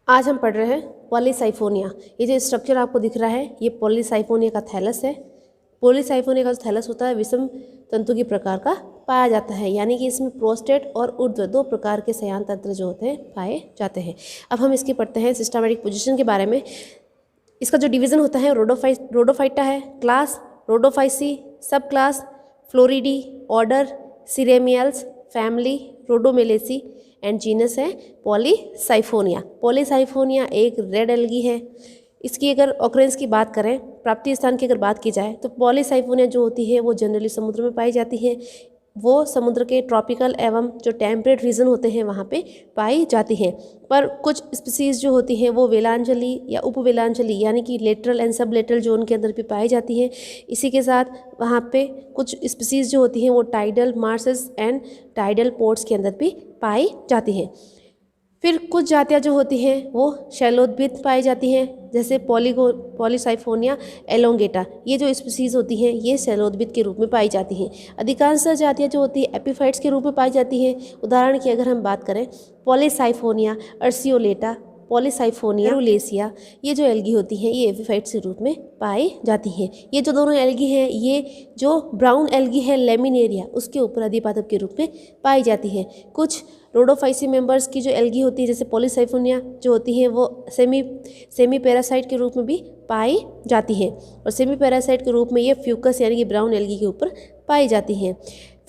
आज हम पढ़ रहे हैं पॉलीसाइफोनिया। ये जो स्ट्रक्चर आपको दिख रहा है ये पॉलीसाइफोनिया का थैलस है। पॉलीसाइफोनिया का जो थैलस होता है विषम तंतु की प्रकार का पाया जाता है, यानी कि इसमें प्रोस्टेट और ऊर्ध्व दो प्रकार के संयान तंत्र जो होते हैं पाए जाते हैं। अब हम इसकी पढ़ते हैं सिस्टमैटिक पोजीशन के बारे में। इसका जो डिवीज़न होता है रोडोफाइटा है, class Rhodophyceae, sub class Florideae, order Ceramiales, family Rhodomelaceae and genus है पॉलीसाइफोनिया। पॉलीसाइफोनिया एक रेड एल्गी है। इसकी अगर ऑकरेंस की बात करें, प्राप्ति स्थान की अगर बात की जाए तो पॉलीसाइफोनिया जो होती है वो जनरली समुद्र में पाई जाती है। वो समुद्र के ट्रॉपिकल एवं जो टेम्परेट रीजन होते हैं वहाँ पे पाई जाती है। पर कुछ स्पीसीज़ जो होती हैं वो वेलांचली या उपवेलांचली यानी कि लेटरल एंड सब लेटरल जोन के अंदर भी पाई जाती है। इसी के साथ वहाँ पे कुछ स्पीसीज़ जो होती हैं वो tidal marshes and tidal ports के अंदर भी पाई जाती हैं। फिर कुछ जातियाँ जो होती हैं वो शैलोद्भिद पाई जाती हैं, जैसे पॉलीसाइफोनिया एलोंगेटा। ये जो स्पीसीज़ होती हैं ये शैलोद्भिद के रूप में पाई जाती हैं। अधिकांश जातियाँ जो होती हैं एपिफाइट्स के रूप में पाई जाती हैं। उदाहरण की अगर हम बात करें पॉलीसाइफोनिया अर्सियोलेटा, पॉलीसाइफोनिया रुलेसिया, ये जो एल्गी होती हैं ये एपिफाइट्स के रूप में पाई जाती हैं। ये जो दोनों एल्गी हैं ये जो ब्राउन एल्गी है लेमिनेरिया उसके ऊपर अधिपादप के रूप में पाई जाती है। कुछ रोडोफाइसी मेंबर्स की जो एल्गी होती है जैसे पॉलीसाइफोनिया जो होती हैं वो सेमी पैरासाइट के रूप में भी पाई जाती है, और सेमी पैरासाइट के रूप में ये फ्यूकस यानी कि ब्राउन एल्गी के ऊपर पाई जाती हैं।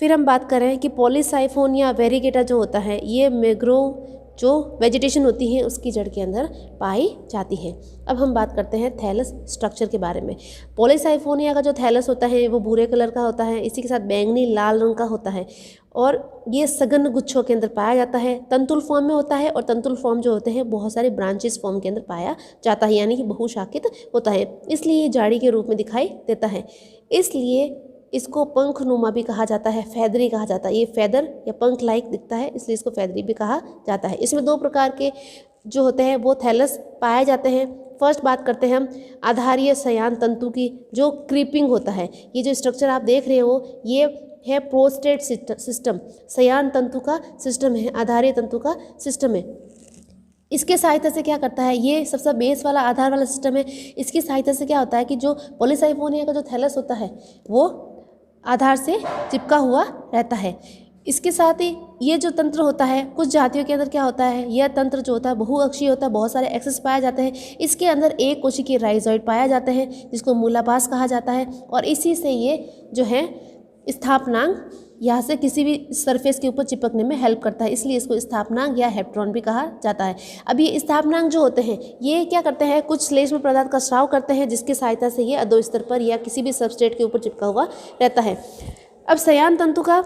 फिर हम बात करें कि पॉलीसाइफोनिया वेरिगेटा जो होता है ये मैंग्रोव जो वेजिटेशन होती है उसकी जड़ के अंदर पाई जाती है। अब हम बात करते हैं थैलस स्ट्रक्चर के बारे में। पॉलीसाइफोनिया का जो थैलस होता है वो भूरे कलर का होता है, इसी के साथ बैंगनी लाल रंग का होता है, और ये सघन गुच्छों के अंदर पाया जाता है। तंतुल फॉर्म में होता है, और तंतुल फॉर्म जो होते हैं बहुत सारे ब्रांचेस फॉर्म के अंदर पाया जाता है, यानी कि बहुशाखित होता है, इसलिए ये झाड़ी के रूप में दिखाई देता है। इसलिए इसको पंखनुमा भी कहा जाता है, फैदरी कहा जाता है। ये फैदर या पंख लाइक दिखता है इसलिए इसको फैदरी भी कहा जाता है। इसमें दो प्रकार के जो होते हैं वो थैलस पाए जाते हैं। फर्स्ट बात करते हैं हम आधारीय संयान तंतु की, जो क्रीपिंग होता है। ये जो स्ट्रक्चर आप देख रहे हो ये है प्रोस्टेट सिस्टम, संयान तंतु का सिस्टम है, आधारीय तंतु का सिस्टम है। इसके सहायता से क्या करता है, ये सबसे बेस वाला आधार वाला सिस्टम है। इसकी सहायता से क्या होता है कि जो पॉलीसाइफोनिया का जो थैलस होता है वो आधार से चिपका हुआ रहता है। इसके साथ ही ये जो तंत्र होता है कुछ जातियों के अंदर क्या होता है, यह तंत्र जो होता है बहुअक्षीय होता है, बहुत सारे एक्सेस पाए जाते हैं। इसके अंदर एक कोशिकीय राइजोइड पाया जाता है जिसको मूलाभास कहा जाता है, और इसी से ये जो है स्थापनांग यहाँ से किसी भी सरफेस के ऊपर चिपकने में हेल्प करता है, इसलिए इसको स्थापनांग या हेप्ट्रॉन भी कहा जाता है। अब ये स्थापनांग जो होते हैं ये क्या करते हैं, कुछ श्लेष्म पदार्थ का स्राव करते हैं जिसकी सहायता से ये अधो स्तर पर या किसी भी सबस्ट्रेट के ऊपर चिपका हुआ रहता है। अब संयान तंतु का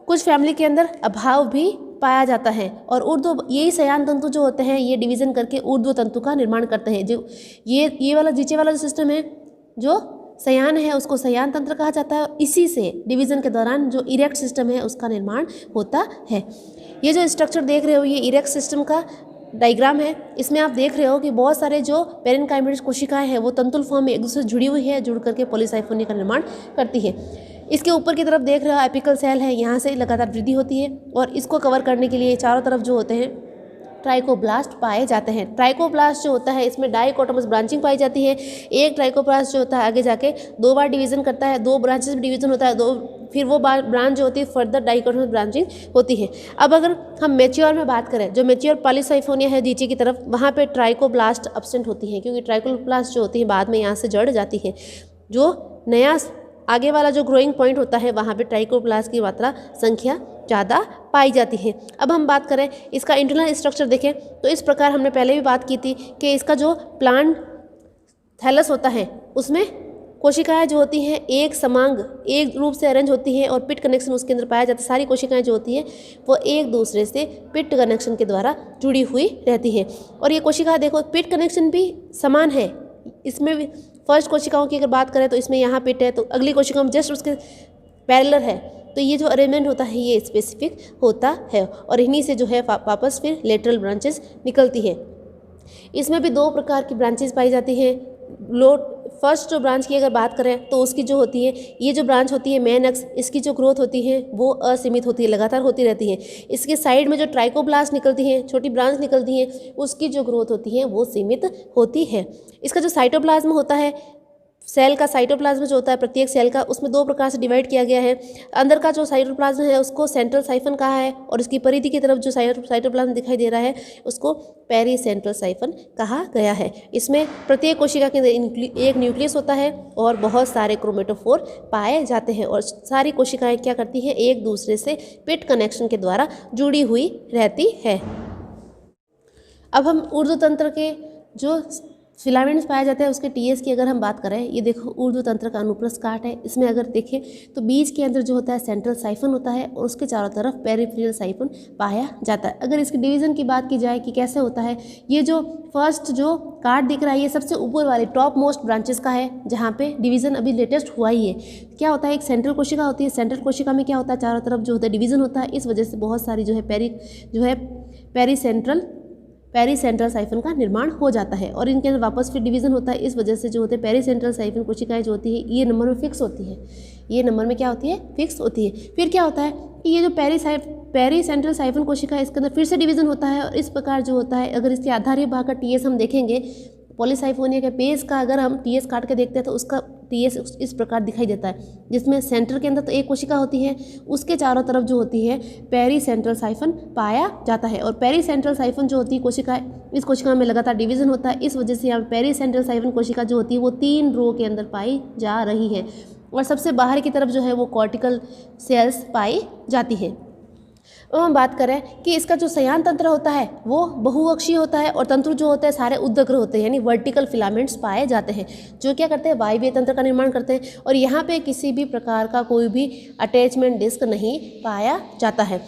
कुछ फैमिली के अंदर अभाव भी पाया जाता है, और ऊर्ध्व यही संयान तंतु जो होते हैं ये डिवीज़न करके ऊर्ध्व तंतु का निर्माण करते हैं। जो ये वाला नीचे वाला जो सिस्टम है जो संयान है उसको संयान तंत्र कहा जाता है, इसी से डिवीज़न के दौरान जो इरेक्ट सिस्टम है उसका निर्माण होता है। ये जो स्ट्रक्चर देख रहे हो ये इरेक्ट सिस्टम का डायग्राम है। इसमें आप देख रहे हो कि बहुत सारे जो पेरेन्काइमेटिक कोशिकाएं हैं वो तंतुल फॉर्म में एक दूसरे से जुड़ी हुई है, जुड़ करके पॉलीसाइफोनिया का निर्माण करती है। इसके ऊपर की तरफ देख रहे हो एपिकल सेल है, यहाँ से लगातार वृद्धि होती है, और इसको कवर करने के लिए चारों तरफ जो होते हैं ट्राइकोब्लास्ट पाए जाते हैं। ट्राइकोब्लास्ट जो होता है इसमें डाइकोटोमस ब्रांचिंग पाई जाती है। एक ट्राइकोब्लास्ट जो होता है आगे जाके दो बार डिवीजन करता है, दो ब्रांचेस में डिवीजन होता है, फिर वो ब्रांच जो होती है फर्दर डाइकोटोमस ब्रांचिंग होती है। अब अगर हम मैच्योर में बात करें, जो मैच्योर पॉलीसाइफोनिया है नीचे की तरफ वहाँ पे ट्राइकोब्लास्ट अब्सेंट होती है, क्योंकि ट्राइकोब्लास्ट जो होती है बाद में यहाँ से जड़ जाती है। जो नया आगे वाला जो ग्रोइंग पॉइंट होता है वहाँ पे ट्राइकोब्लास्ट की मात्रा संख्या ज़्यादा पाई जाती है। अब हम बात करें इसका इंटरनल स्ट्रक्चर देखें तो इस प्रकार हमने पहले भी बात की थी कि इसका जो प्लांट थैलस होता है उसमें कोशिकाएं जो होती हैं एक समांग एक रूप से अरेंज होती हैं, और पिट कनेक्शन उसके अंदर पाया जाता है। सारी कोशिकाएं जो होती हैं वो एक दूसरे से पिट कनेक्शन के द्वारा जुड़ी हुई रहती है, और ये कोशिकाएं देखो पिट कनेक्शन भी समान है। इसमें भी फर्स्ट कोशिकाओं की अगर बात करें तो इसमें यहाँ पिट है, तो अगली कोशिकाओं में जस्ट उसके पैरेलल है, तो ये जो अरेंजमेंट होता है ये स्पेसिफिक होता है, और इन्हीं से जो है वापस फिर लेटरल ब्रांचेस निकलती है। इसमें भी दो प्रकार की ब्रांचेस पाई जाती हैं, फर्स्ट जो ब्रांच की अगर बात करें तो उसकी जो होती है, ये जो ब्रांच होती है मेन अक्ष, इसकी जो ग्रोथ होती है वो असीमित होती है, लगातार होती रहती है। इसके साइड में जो ट्राइकोब्लास्ट निकलती हैं, छोटी ब्रांच निकलती हैं, उसकी जो ग्रोथ होती है वो सीमित होती है। इसका जो साइटोप्लाज्म होता है, सेल का साइटोप्लाज्म जो होता है प्रत्येक सेल का, उसमें दो प्रकार से डिवाइड किया गया है। अंदर का जो साइटोप्लाज्म है उसको सेंट्रल साइफन कहा है, और उसकी परिधि की तरफ जो साइटोप्लाज्म दिखाई दे रहा है उसको पेरी सेंट्रल साइफन कहा गया है। इसमें प्रत्येक कोशिका के अंदर एक न्यूक्लियस होता है और बहुत सारे क्रोमेटोफोर पाए जाते हैं, और सारी कोशिकाएं क्या करती हैं, एक दूसरे से पिट कनेक्शन के द्वारा जुड़ी हुई रहती है। अब हम ऊर्ध्व तंत्र के जो फिलामेंट्स पाए जाते हैं उसके टीएस की अगर हम बात करें, ये देखो ऊर्ध्व तंत्र का अनुप्रस्थ काट है। इसमें अगर देखें तो बीज के अंदर जो होता है सेंट्रल साइफन होता है, और उसके चारों तरफ पेरिफेरल साइफन पाया जाता है। अगर इसके डिवीज़न की बात की जाए कि कैसे होता है, ये जो फर्स्ट जो काट दिख रहा है ये सबसे ऊपर वाले टॉप मोस्ट ब्रांचेस का है, जहाँ पे डिवीज़न अभी लेटेस्ट हुआ ही है। क्या होता है, एक सेंट्रल कोशिका होती है, सेंट्रल कोशिका में क्या होता है, चारों तरफ जो होता है डिवीज़न होता है। इस वजह से बहुत सारी जो है पेरी सेंट्रल साइफन का निर्माण हो जाता है, और इनके अंदर वापस फिर डिवीज़न होता है। इस वजह से जो होते हैं पेरी सेंट्रल साइफन कोशिकाएं जो होती है ये नंबर में फिक्स होती है, ये नंबर में क्या होती है, फिक्स होती है। फिर क्या होता है कि ये जो पेरी सेंट्रल साइफन कोशिका है इसके अंदर फिर से डिवीज़न होता है, और इस प्रकार जो होता है, अगर इसके आधारीय भाग का टीएस हम देखेंगे, पॉलीसाइफोनिया के पेज का अगर हम टीएस काट के देखते हैं तो उसका टीएस इस प्रकार दिखाई देता है, जिसमें सेंटर के अंदर तो एक कोशिका होती है, उसके चारों तरफ जो होती है पेरी सेंट्रल साइफन पाया जाता है। और पेरी सेंट्रल साइफन जो होती है कोशिका, इस कोशिका में लगातार डिवीज़न होता है। इस वजह से यहाँ पेरी सेंट्रल साइफन कोशिका जो होती है वो 3 रो के अंदर पाई जा रही है, और सबसे बाहर की तरफ जो है वो कॉर्टिकल सेल्स पाई जाती है। अब हम बात करें कि इसका जो संयान तंत्र होता है वो बहुअक्षीय होता है, और तंतु जो होते हैं सारे उद्दग्र होते हैं, यानी वर्टिकल फिलामेंट्स पाए जाते हैं, जो क्या करते हैं, वायवीय तंत्र का निर्माण करते हैं। और यहाँ पे किसी भी प्रकार का कोई भी अटैचमेंट डिस्क नहीं पाया जाता है।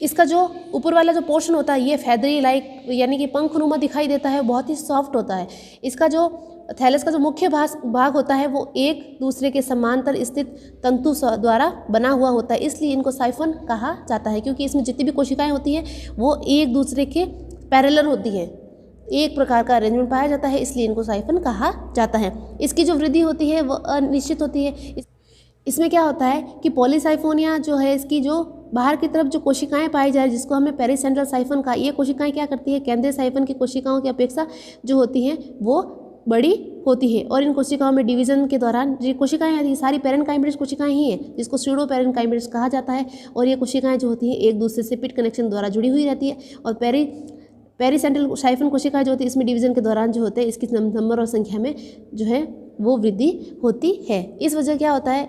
इसका जो ऊपर वाला जो पोर्शन होता है ये फेदरी लाइक यानी कि पंखनुमा दिखाई देता है, बहुत ही सॉफ्ट होता है। इसका जो थैलस का जो मुख्य भाग होता है वो एक दूसरे के समांतर स्थित तंतु द्वारा बना हुआ होता है, इसलिए इनको साइफन कहा जाता है, क्योंकि इसमें जितनी भी कोशिकाएं होती हैं वो एक दूसरे के पैरेलल होती हैं, एक प्रकार का अरेंजमेंट पाया जाता है, इसलिए इनको साइफन कहा जाता है। इसकी जो वृद्धि होती है वो अनिश्चित होती है। इसमें क्या होता है कि पॉलीसाइफोनिया जो है, इसकी जो बाहर की तरफ जो कोशिकाएं पाई जा रही है जिसको हमें पेरीसेंट्रल साइफन का, ये कोशिकाएं क्या करती है, केंद्रीय साइफन की कोशिकाओं की अपेक्षा जो होती हैं वो बड़ी होती है, और इन कोशिकाओं में डिवीज़न के दौरान जो कोशिकाएं आती हैं सारी पेरेनकाइमेटिस कोशिकाएं ही हैं, जिसको स्यूडो पेरेनकाइमेटिस कहा जाता है। और ये कोशिकाएं जो होती हैं एक दूसरे से पिट कनेक्शन द्वारा जुड़ी हुई रहती है, और पेरीसेंट्रल साइफन कोशिकाएं जो होती है इसमें डिवीज़न के दौरान जो होते हैं इसकी नंबर और संख्या में जो है वो वृद्धि होती है। इस वजह क्या होता है,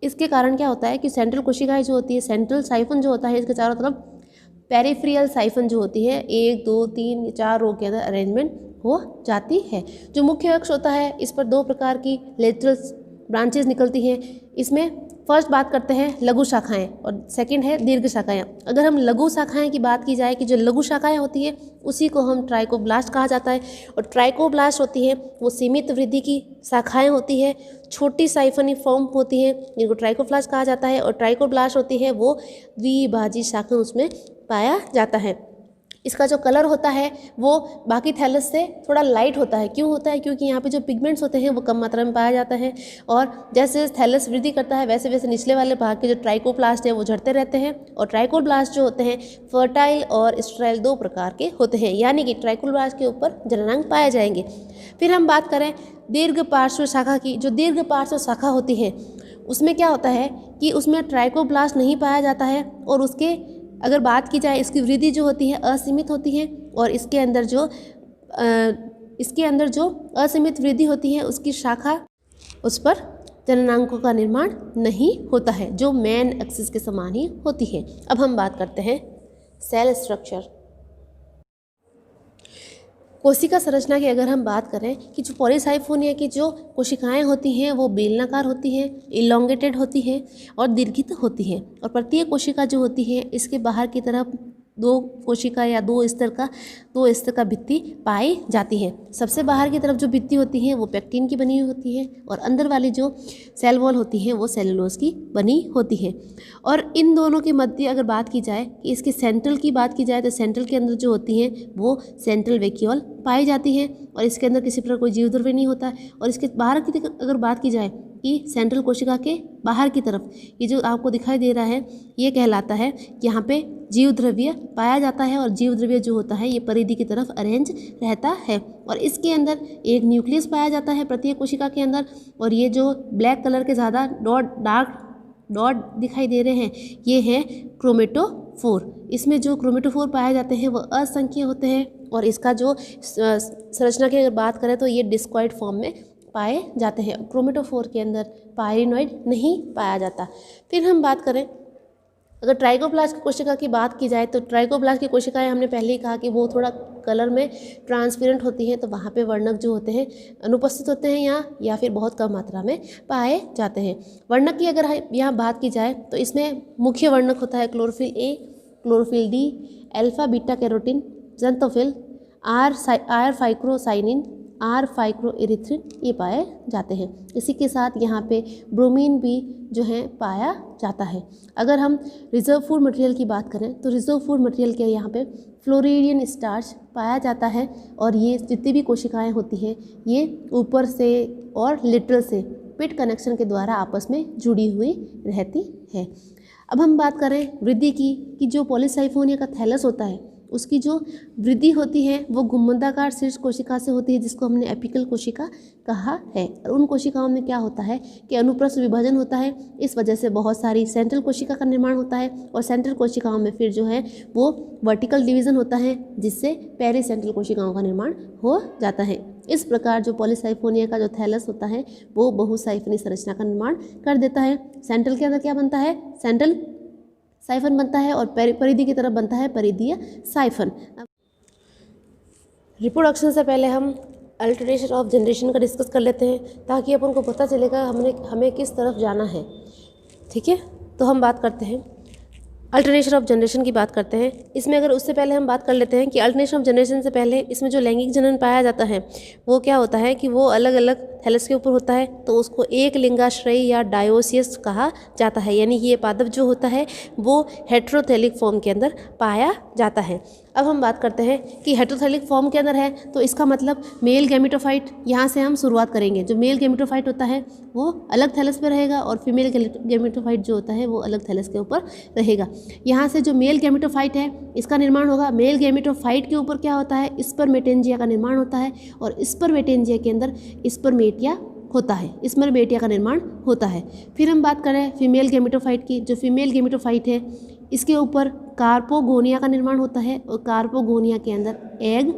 इसके कारण क्या होता है कि सेंट्रल कोशिकाएं जो होती है, सेंट्रल साइफन जो होता है इसके चारों तरफ पेरिफेरल साइफन जो होती है 1 2 3 4 रो के अंदर अरेंजमेंट हो जाती है। जो मुख्य अक्ष होता है इस पर 2 प्रकार की लेटरल ब्रांचेस निकलती हैं। इसमें फर्स्ट बात करते हैं लघु शाखाएं, और सेकंड है दीर्घ शाखाएं। अगर हम लघु शाखाएं की बात की जाए कि जो लघु शाखाएं होती है उसी को हम ट्राइकोब्लास्ट कहा जाता है, और ट्राइकोब्लास्ट होती है वो सीमित वृद्धि की शाखाएं होती है, छोटी साइफनी फॉर्म होती हैं जिनको ट्राइकोब्लास्ट कहा जाता है, और ट्राइकोब्लास्ट होती है वो द्विभाजी शाखा उसमें पाया जाता है। इसका जो कलर होता है वो बाकी थैलस से थोड़ा लाइट होता है। क्यों होता है, क्योंकि यहाँ पे जो पिगमेंट्स होते हैं वो कम मात्रा में पाया जाता है, और जैसे थैलस वृद्धि करता है वैसे वैसे निचले वाले भाग के जो ट्राइकोप्लास्ट है वो झड़ते रहते हैं। और ट्राइकोब्लास्ट जो होते हैं फर्टाइल और स्टेराइल 2 प्रकार के होते हैं, यानी कि ट्राइकोब्लास्ट के ऊपर जननांग पाए जाएंगे। फिर हम बात करें दीर्घ पार्श्व शाखा की। जो दीर्घ पार्श्व शाखा होती है उसमें क्या होता है कि उसमें ट्राइकोब्लास्ट नहीं पाया जाता है, और उसके अगर बात की जाए इसकी वृद्धि जो होती है असीमित होती है, और इसके अंदर जो असीमित वृद्धि होती है उसकी शाखा उस पर जननांगों का निर्माण नहीं होता है, जो मेन एक्सिस के समान ही होती है। अब हम बात करते हैं सेल स्ट्रक्चर। कोशिका संरचना की अगर हम बात करें कि जो पॉलीसाइफोनिया की जो कोशिकाएं होती हैं वो बेलनाकार होती हैं, इलोंगेटेड होती हैं और दीर्घित होती हैं, और प्रत्येक कोशिका जो होती है इसके बाहर की तरफ दो कोशिका या दो स्तर का भित्ति पाई जाती है। सबसे बाहर की तरफ जो भित्ति होती है वो पेक्टिन की बनी हुई होती है और अंदर वाली जो सेल वॉल होती है वो सेलुलोज की बनी होती है। और इन दोनों के मध्य अगर बात की जाए कि इसके सेंट्रल की बात की जाए तो सेंट्रल के अंदर जो होती हैं वो सेंट्रल वैक्यूल पाई जाती है और इसके अंदर किसी प्रकार कोई जीवद्रव्य नहीं होता है। और इसके बाहर की अगर बात की जाए कि सेंट्रल कोशिका के बाहर की तरफ ये जो आपको दिखाई दे रहा है ये कहलाता है कि यहाँ पे जीव द्रव्य पाया जाता है और जीव द्रव्य जो होता है ये परिधि की तरफ अरेंज रहता है। और इसके अंदर एक न्यूक्लियस पाया जाता है प्रत्येक कोशिका के अंदर। और ये जो ब्लैक कलर के ज़्यादा डार्क डॉट दिखाई दे रहे हैं ये है क्रोमेटोफोर। इसमें जो क्रोमेटोफोर पाए जाते हैं वो असंख्य होते हैं और इसका जो संरचना की अगर बात करें तो ये डिस्कॉइड फॉर्म में पाए जाते हैं। क्रोमेटोफोर के अंदर पायरिनॉइड नहीं पाया जाता। फिर हम बात करें अगर ट्राइकोप्लास्ट की कोशिका की बात की जाए तो ट्राइकोप्लास्ट की कोशिकाएं हमने पहले ही कहा कि वो थोड़ा कलर में ट्रांसपेरेंट होती हैं, तो वहाँ पे वर्णक जो होते हैं अनुपस्थित होते हैं या फिर बहुत कम मात्रा में पाए जाते हैं। वर्णक की अगर यहाँ बात की जाए तो इसमें मुख्य वर्णक होता है chlorophyll a, chlorophyll d, alpha beta carotene, xanthophyll, R phycocyanin, R phycoerythrin ये पाए जाते हैं। इसी के साथ यहाँ पे ब्रोमीन भी जो है पाया जाता है। अगर हम रिजर्व फूड मटेरियल की बात करें तो रिजर्व फूड मटेरियल के यहाँ पे फ्लोरिडियन स्टार्च पाया जाता है और ये जितनी भी कोशिकाएं होती हैं ये ऊपर से और लिटरल से पिट कनेक्शन के द्वारा आपस में जुड़ी हुई रहती है। अब हम बात करें वृद्धि की कि जो पॉलीसाइफोनिया का थैलस होता है उसकी जो वृद्धि होती है वो गुम्बदाकार शीर्ष कोशिका से होती है जिसको हमने एपिकल कोशिका कहा है। और उन कोशिकाओं में क्या होता है कि अनुप्रस्थ विभाजन होता है, इस वजह से बहुत सारी सेंट्रल कोशिका का निर्माण होता है और सेंट्रल कोशिकाओं में फिर जो है वो वर्टिकल डिवीजन होता है जिससे पेरीसेंट्रल कोशिकाओं का निर्माण हो जाता है। इस प्रकार जो पॉलीसाइफोनिया का जो थैलस होता है वो बहुसाइफनी संरचना का निर्माण कर देता है। सेंट्रल के अंदर क्या बनता है, सेंट्रल साइफन बनता है और परिधि की तरफ बनता है परिधीय साइफन। रिप्रोडक्शन से पहले हम अल्टरेशन ऑफ जनरेशन का डिस्कस कर लेते हैं ताकि अपन को पता चलेगा हमें किस तरफ जाना है। ठीक है, तो हम बात करते हैं अल्टरनेशन ऑफ जनरेशन की बात करते हैं। इसमें अगर उससे पहले हम बात कर लेते हैं कि अल्टरनेशन ऑफ जनरेशन से पहले इसमें जो लैंगिक जनन पाया जाता है वो क्या होता है कि वो अलग अलग थैलस के ऊपर होता है, तो उसको एक लिंगाश्रयी या डायोसियस कहा जाता है। यानी कि ये पादप जो होता है वो हेट्रोथैलिक फॉर्म के अंदर पाया जाता है। अब हम बात करते हैं कि हेट्रोथैलिक फॉर्म के अंदर है तो इसका मतलब मेल गैमेटोफाइट, यहाँ से हम शुरुआत करेंगे। जो मेल गैमेटोफाइट होता है वो अलग थैलस पे रहेगा और फीमेल गैमेटोफाइट जो होता है वो अलग थैलस के ऊपर रहेगा। यहाँ से जो मेल गैमेटोफाइट है इसका निर्माण होगा। मेल गैमेटोफाइट के ऊपर क्या होता है, स्पर्मेटेंजिया का निर्माण होता है और स्पर्मेटेंजिया के अंदर स्पर्मेटिया होता है, स्पर्मेटिया का निर्माण होता है। फिर हम बात करें फीमेल गैमेटोफाइट की। जो फीमेल गैमेटोफाइट है इसके ऊपर कार्पोगोनिया का निर्माण होता है और कार्पोगोनिया के अंदर एग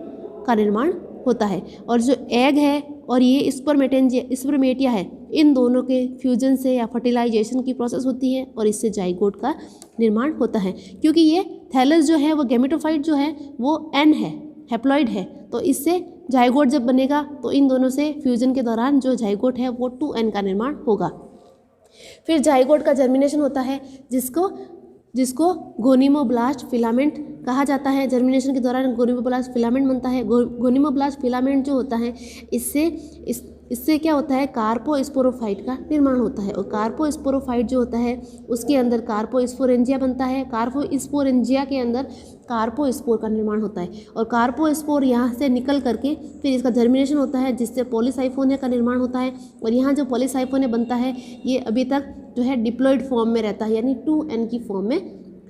का निर्माण होता है। और जो एग है और ये स्पर्मेटिया है, इन दोनों के फ्यूजन से या फर्टिलाइजेशन की प्रोसेस होती है और इससे जाइगोट का निर्माण होता है। क्योंकि ये थैलस जो है वो गैमेटोफाइट जो है वो एन है, हैप्लॉइड है, तो इससे जाइगोट जब बनेगा तो इन दोनों से फ्यूजन के दौरान जो जाइगोट है वो 2n का निर्माण होगा। फिर जाइगोट का जर्मिनेशन होता है जिसको गोनिमोब्लास्ट फिलामेंट कहा जाता है। जर्मिनेशन के दौरान गोनिमोब्लास्ट फिलामेंट बनता है। गोनिमोब्लास्ट फिलामेंट जो होता है इससे क्या होता है, कार्पोस्पोरोफाइट का निर्माण होता है। और कार्पोस्पोरोफाइट जो होता है उसके अंदर कार्पोस्पोरेंजिया बनता है। कार्पोस्पोरेंजिया के अंदर कार्पोस्पोर का निर्माण होता है और कार्पोस्पोर यहाँ से निकल करके फिर इसका जर्मिनेशन होता है जिससे पॉलीसाइफोनिया का निर्माण होता है। और यहाँ जो पॉलीसाइफोनिया बनता है ये अभी तक जो है डिप्लॉइड फॉर्म में रहता है, यानी 2n की फॉर्म में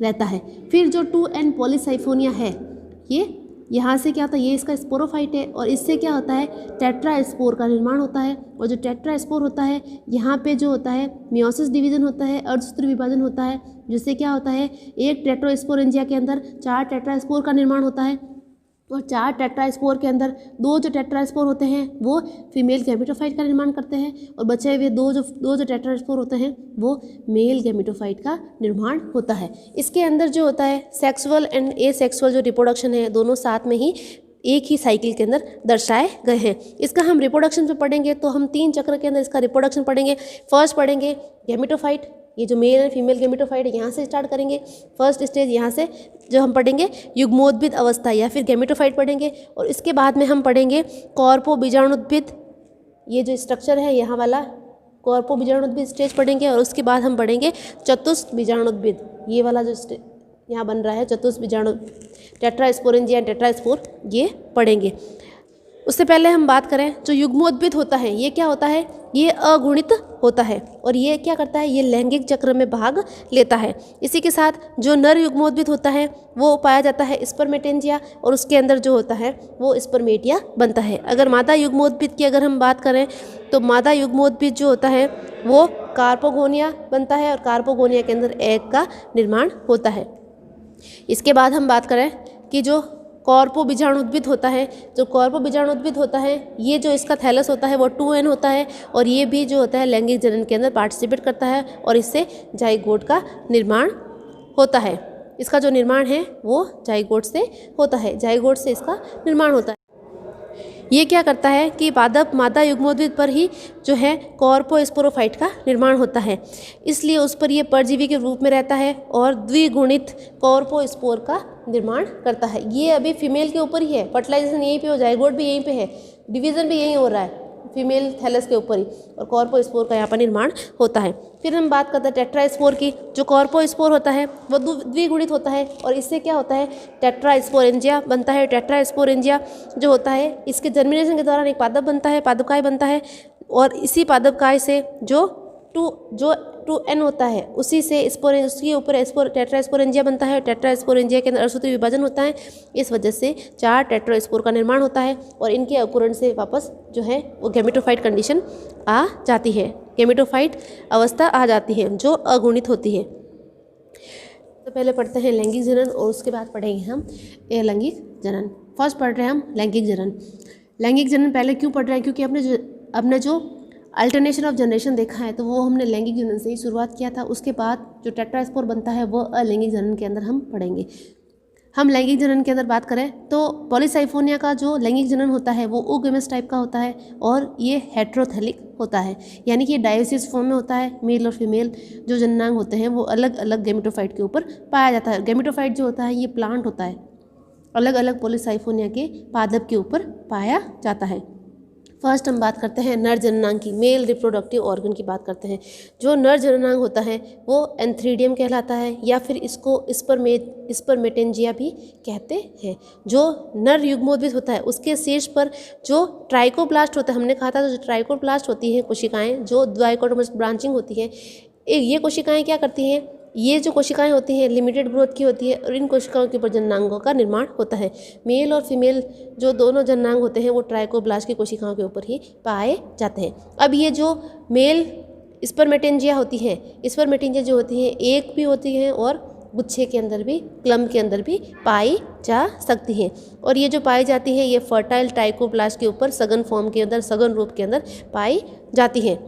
रहता है। फिर जो 2n पॉलीसाइफोनिया है ये यहाँ से क्या होता है, ये इसका स्पोरोफाइट है और इससे क्या होता है, टेट्रास्पोर का निर्माण होता है। और जो टेट्रास्पोर होता है यहाँ पे जो होता है मियोसिस डिवीजन होता है, अर्धसूत्री विभाजन होता है, जिससे क्या होता है एक टेट्रोस्पोरेंजिया के अंदर 4 टेट्रास्पोर का निर्माण होता है और 4 टेट्रास्पोर के अंदर 2 जो टेट्रास्पोर होते हैं वो फीमेल गैमेटोफाइट का निर्माण करते हैं और बचे हुए दो जो टेट्रास्पोर होते हैं वो मेल गैमेटोफाइट का निर्माण होता है। इसके अंदर जो होता है सेक्सुअल एंड एसेक्सुअल जो रिप्रोडक्शन है दोनों साथ में ही एक ही साइकिल के अंदर दर्शाए गए हैं। इसका हम रिप्रोडक्शन पे पढ़ेंगे तो हम 3 चक्र के अंदर इसका रिप्रोडक्शन पढ़ेंगे। फर्स्ट पढ़ेंगे गैमेटोफाइट, ये जो मेल एंड फीमेल गेमेटोफाइट है यहाँ से स्टार्ट करेंगे। फर्स्ट स्टेज यहाँ से जो हम पढ़ेंगे युग्मोद्भिद अवस्था या फिर गेमेटोफाइट पढ़ेंगे, और इसके बाद में हम पढ़ेंगे कॉर्पो बीजाणुद्भिद, ये जो स्ट्रक्चर है यहाँ वाला कॉर्पो बीजाणुद्भिद स्टेज पढ़ेंगे, और उसके बाद हम पढ़ेंगे चतुस्क बीजाणुद्भिद, ये वाला जो यहाँ बन रहा है चतुस्क बीजाणु टेट्रास्पोरेंजिया टेट्रास्पोर, ये पढ़ेंगे। उससे पहले हम बात करें जो युग्मोद्भिद होता है ये क्या होता है, ये अगुणित होता है और ये क्या करता है, ये लैंगिक चक्र में भाग लेता है। इसी के साथ जो नर युग्मोद्भिद होता है वो पाया जाता है स्पर्मेटेंजिया, और उसके अंदर जो होता है वो स्पर्मेटिया बनता है। अगर मादा युग्मोद्भिद की अगर हम बात करें तो मादा युग्मोद्भिद जो होता है वो कार्पोगोनिया बनता है, और कार्पोगोनिया के अंदर एग का निर्माण होता है। इसके बाद हम बात करें कि जो कॉर्पो बीजाणुद्भिद होता है, जो कॉर्पो बीजाणुद्भिद होता है ये जो इसका थैलस होता है वो 2n होता है, और ये भी जो होता है लैंगिक जनन के अंदर पार्टिसिपेट करता है, और इससे जाइगोट का निर्माण होता है। इसका जो निर्माण है वो जाइगोट से होता है, जाइगोट से इसका निर्माण होता है। ये क्या करता है कि पादप मादा युग्मोद्भिद पर ही जो है कॉर्पोस्पोरोफाइट का निर्माण होता है, इसलिए उस पर ये परजीवी के रूप में रहता है और द्विगुणित कॉर्पोस्पोर का निर्माण करता है। ये अभी फीमेल के ऊपर ही है, फर्टिलाइजेशन यहीं पे हो, जाइगोट भी यहीं पे है, डिवीज़न भी यहीं हो रहा है फीमेल थैलस के ऊपर ही, और कॉर्पोस्पोर का यहाँ पर निर्माण होता है। फिर हम बात करते हैं टेट्रास्पोर की। जो कॉर्पोस्पोर होता है वो द्विगुणित होता है, और इससे क्या होता है टेट्रास्पोरेंजिया बनता है। टेट्रास्पोरेंजिया जो होता है इसके जर्मिनेशन के दौरान एक पादप बनता है, पादपकाय बनता है, और इसी पादपकाय से जो 2n होता है उसी से उसके ऊपर टेट्रास्पोरेंजिया बनता है। टेट्रास्पोरेंजिया के अंदर अणुसूत्री विभाजन होता है, इस वजह से 4 टेट्रास्पोर का निर्माण होता है, और इनके अकुरण से वापस जो है वो गेमेटोफाइट कंडीशन आ जाती है, गेमेटोफाइट अवस्था आ जाती है जो अगुणित होती है। तो पहले पढ़ते हैं लैंगिक जनन, और उसके बाद पढ़ेंगे हम अलैंगिक जनन। फर्स्ट पढ़ रहे हैं हम लैंगिक जनन। लैंगिक जनन पहले क्यों पढ़ रहे हैं, क्योंकि अपने जो अल्टरनेशन ऑफ जनरेशन देखा है तो वो हमने लैंगिक जनन से ही शुरुआत किया था। उसके बाद जो टेट्रास्पोर बनता है वो अलैंगिक जनन के अंदर हम पढ़ेंगे। हम लैंगिक जनन के अंदर बात करें तो पॉलीसाइफोनिया का जो लैंगिक जनन होता है वो ओगेमस टाइप का होता है, और ये हेट्रोथेलिक होता है, यानी कि ये डायोसिस फॉर्म में होता है। मेल और फीमेल जो जननांग होते हैं वो अलग अलग गेमेटोफाइट के ऊपर पाया जाता है। गेमेटोफाइट जो होता है ये प्लांट होता है, अलग अलग पॉलीसाइफोनिया के पादप के ऊपर पाया जाता है। फर्स्ट हम बात करते हैं नर जननांग की, मेल रिप्रोडक्टिव ऑर्गन की बात करते हैं। जो नर जननांग होता है वो एंथ्रीडियम कहलाता है, या फिर इसको स्पर्मेटेंजिया भी कहते हैं। जो नर युग्मोद्भिद होता है उसके शीर्ष पर जो ट्राइकोप्लास्ट होता है, हमने कहा था जो ट्राइकोप्लास्ट होती हैं कोशिकाएं जो द्वाइकोटोमस ब्रांचिंग होती है, ये कोशिकाएं क्या करती हैं, ये जो कोशिकाएं होती हैं लिमिटेड ग्रोथ की होती है, और इन कोशिकाओं के ऊपर जननांगों का निर्माण होता है। मेल और फीमेल जो दोनों जननांग होते हैं वो ट्राइकोब्लास्ट की कोशिकाओं के ऊपर ही पाए जाते हैं। अब ये जो मेल स्पर्मेटेंजिया होती है, स्पर्मेटेंजिया जो होती हैं एक भी होती हैं और गुच्छे के अंदर भी, क्लम के अंदर भी पाई जा सकती हैं, और ये जो पाई जाती हैं ये फर्टाइल ट्राइकोप्लास्ट के ऊपर सघन फॉर्म के अंदर, सघन रूप के अंदर पाई जाती हैं।